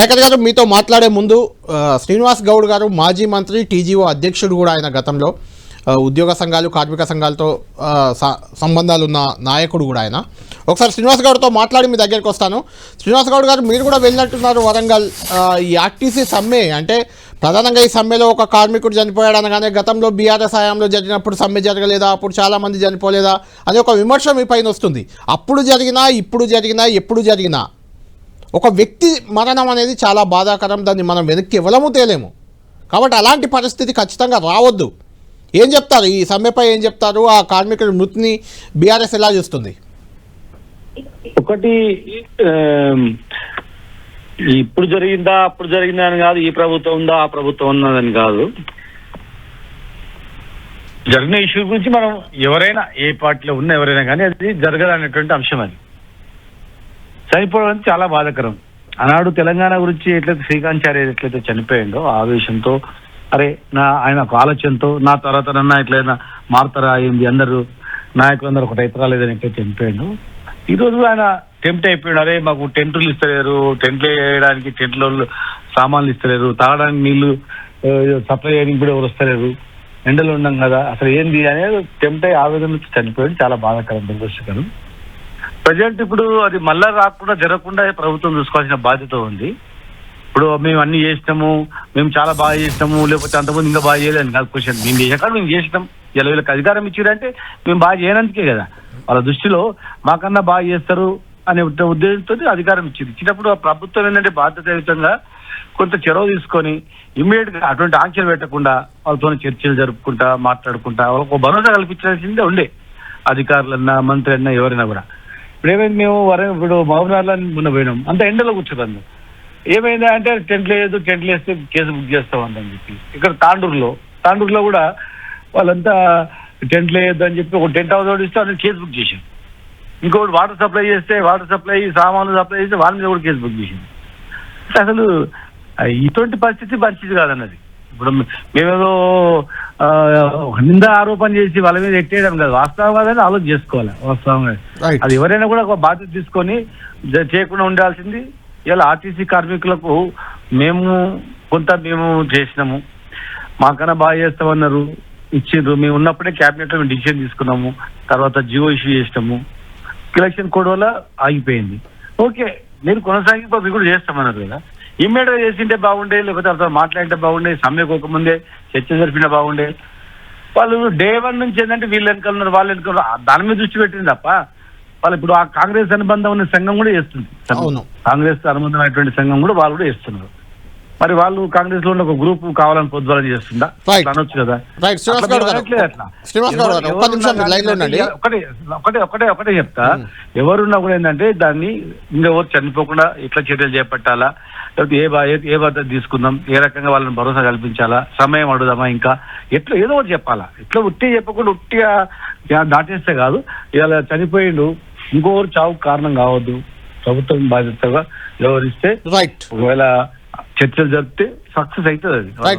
Acre గారు మీతో మాట్లాడే ముందు శ్రీనివాస్ గౌడ్ గారు మాజీ మంత్రి టీజీఓ అధ్యక్షుడు కూడా ఆయన గతంలో ఉద్యోగ సంఘాలు కార్మిక సంఘాలతో సంబంధాలు ఉన్న నాయకుడు కూడా ఆయన. ఒకసారి శ్రీనివాస్ గౌడ్తో మాట్లాడి మీ దగ్గరికి వస్తాను. శ్రీనివాస్ గౌడ్ గారు మీరు కూడా వెళ్ళినట్టున్నారు వరంగల్. ఈ ఆర్టీసీ సమ్మె అంటే ప్రధానంగా ఈ సమ్మెలో ఒక కార్మికుడు చనిపోయాడు అనగానే గతంలో బీఆర్ఎస్ హయాంలో జరిగినప్పుడు సమ్మె జరగలేదా, అప్పుడు చాలామంది చనిపోలేదా అనే ఒక విమర్శ మీ పైన వస్తుంది. అప్పుడు జరిగినా ఇప్పుడు జరిగినా ఎప్పుడు జరిగినా ఒక వ్యక్తి మరణం అనేది చాలా బాధాకరం. దాన్ని మనం వెనక్కి ఇవ్వలేము తేలేము. కాబట్టి అలాంటి పరిస్థితి ఖచ్చితంగా రావద్దు. ఏం చెప్తారు ఈ సమ్మెపై, ఏం చెప్తారు? ఆ కార్మికుడి మృతిని బీఆర్ఎస్ ఎలా చూస్తుంది? ఒకటి ఇప్పుడు జరిగిందా అప్పుడు జరిగిందా అని కాదు, ఈ ప్రభుత్వం ఉందా ఆ ప్రభుత్వం ఉన్నదని కాదు. జరిగిన ఇష్యూ గురించి మనం ఎవరైనా ఏ పార్టీలో ఉన్న ఎవరైనా కానీ అది జరగదనేటువంటి అంశం. అది చనిపోవడం చాలా బాధాకరం. ఆనాడు తెలంగాణ గురించి ఎట్లయితే శ్రీకాంత్ ఎట్లయితే చనిపోయిందో ఆవేశంతో, అరే ఆయన ఒక ఆలోచనతో నా తర్వాత నన్న ఎట్లయినా మారుతారా అయింది, అందరూ నాయకులందరూ ఒకటి అయితే లేదని ఎట్లయితే చనిపోయాడు. ఈరోజు ఆయన టెంప్ట్ అయిపోయాడు. అరే మాకు టెంట్లు ఇస్తలేరు, టెంట్లు వేయడానికి టెంట్లో సామాన్లు ఇస్తలేరు, తాగడానికి నీళ్లు సప్లై చేయడానికి కూడా ఎవరు వస్తలేరు, ఎండలు ఉన్నాం కదా అసలు ఏంది అనేది టెంప్ట్ అయ్యి ఆవేదన చనిపోయాడు. చాలా బాధాకరం, దురదృష్టకరం. ప్రజెంట్ ఇప్పుడు అది మళ్ళా రాకుండా జరగకుండా ప్రభుత్వం చూసుకోవాల్సిన బాధ్యత ఉంది. ఇప్పుడు మేము అన్ని చేసినాము, మేము చాలా బాగా చేసినాము, లేకపోతే అంతకుముందు ఇంకా బాగా చేయలేదని కాదు క్వశ్చన్. మేము చేసాక మేము చేసినాం, ఇలా వీళ్ళకి అధికారం ఇచ్చారంటే మేము బాగా చేయనందుకే కదా. వాళ్ళ దృష్టిలో మాకన్నా బాగా చేస్తారు అనే ఉద్దేశంతో అధికారం ఇచ్చినప్పుడు ఆ ప్రభుత్వం ఏంటంటే బాధ్యతాయుతంగా కొంత చొరవ తీసుకొని ఇమ్మీడియట్ గా అటువంటి ఆంక్షలు పెట్టకుండా వాళ్ళతో చర్చలు జరుపుకుంటా మాట్లాడుకుంటా వాళ్ళకు భరోసా కల్పించాల్సిందే ఉండే అధికారులన్నా మంత్రి అన్నా ఎవరైనా కూడా. ఇప్పుడు ఏమైంది, మేము ఇప్పుడు మహబూబ్నగర్లో మొన్న పోయినాం, అంత ఎండలో కూర్చోరు. ఏమైందా అంటే టెంట్లు వేస్తే కేసు బుక్ చేస్తామని చెప్పి ఇక్కడ తాండూరులో కూడా వాళ్ళంతా టెంట్లు వేయద్దు అని చెప్పి ఒక టెంట్ హౌస్ ఇస్తే వాళ్ళని కేసు బుక్ చేశారు. ఇంకొకటి వాటర్ సప్లై సామాన్లు సప్లై చేస్తే వాళ్ళ మీద కూడా కేసు బుక్ చేసింది. అసలు ఇటువంటి పరిస్థితి కాదన్నది. ఇప్పుడు మేమేదో నింద ఆరోపణ చేసి వాళ్ళ మీద ఎట్టేయడం కాదు, వాస్తవం కాదని ఆలోచన చేసుకోవాలి. వాస్తవంగా అది ఎవరైనా కూడా ఒక బాధ్యత తీసుకొని చేయకుండా ఉండాల్సింది. ఇలా ఆర్టీసీ కార్మికులకు మేము చేసినాము, మాకన్నా బాగా చేస్తామన్నారు, ఇచ్చిండ్రు. మేము ఉన్నప్పుడే క్యాబినెట్ లో మేము డిసిషన్ తీసుకున్నాము, తర్వాత జియో ఇష్యూ చేసినాము. ఎలక్షన్ కోడ్ వల్ల ఆగిపోయింది. ఓకే, మీరు కొనసాగింపు మీరు కూడా చేస్తామన్నారు కదా. ఇమ్మీడియట్ గా చేసింటే బాగుండే, లేకపోతే వాళ్ళతో మాట్లాడితే బాగుండే, సమ్మెకోకముందే చర్చ జరిపినా బాగుండే. వాళ్ళు డే 1 నుంచి ఏంటంటే వీళ్ళు వెనకాల ఉన్నారు, వాళ్ళు వెనకాల, దాని మీద దృష్టి పెట్టింది తప్ప వాళ్ళు ఇప్పుడు ఆ కాంగ్రెస్ అనుబంధం ఉన్న సంఘం కూడా చేస్తుంది. కాంగ్రెస్ అనుబంధమైనటువంటి సంఘం కూడా వాళ్ళు కూడా చేస్తున్నారు. మరి వాళ్ళు కాంగ్రెస్ లో ఉన్న ఒక గ్రూప్ కావాలని పొద్దువాలని చేస్తుందా అనొచ్చు కదా. ఒకటే చెప్తా, ఎవరున్నా కూడా ఏంటంటే దాన్ని ఇంకెవరు చనిపోకుండా ఎట్లా చర్యలు చేపట్టాలా, లేకపోతే ఏ బాధ్యత తీసుకుందాం, ఏ రకంగా వాళ్ళని భరోసా కల్పించాలా, సమయం అడుగుదామా, ఇంకా ఎట్లా ఏదో ఒకటి చెప్పాలా. ఇట్లా ఉట్టి చెప్పకుండా ఉట్టిగా దాటేస్తే కాదు. ఇలా చనిపోయిండు, ఇంకొకరు చావుకు కారణం కావద్దు. ప్రభుత్వం బాధ్యతగా వ్యవహరిస్తే ఒకవేళ చర్చలు జరిపితే సక్సెస్ అవుతుంది. అది